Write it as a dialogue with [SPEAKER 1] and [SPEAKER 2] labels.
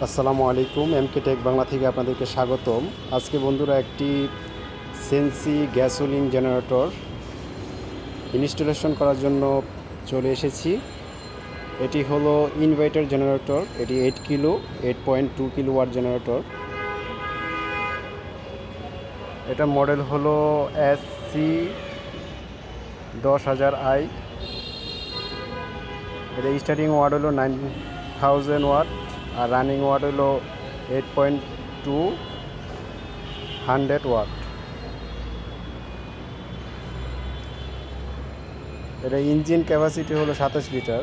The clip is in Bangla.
[SPEAKER 1] আসসালামু আলাইকুম, এমকে টেক বাংলা থেকে আপনাদেরকে স্বাগতম। আজকে বন্ধুরা একটি সেন্সি গ্যাসোলিন জেনারেটর ইনস্টলেশন করার জন্য চলে এসেছি। এটি হলো ইনভার্টার জেনারেটর। এটি 8.2 কিলো ওয়াট জেনারেটর। এটা মডেল হলো SC10000i। এটা স্টার্টিং ওয়াট হলো 9000 ওয়াট আর রানিং ওয়াট হলো 8.2 ওয়াট। এটা ইঞ্জিন ক্যাপাসিটি হলো 27 লিটার।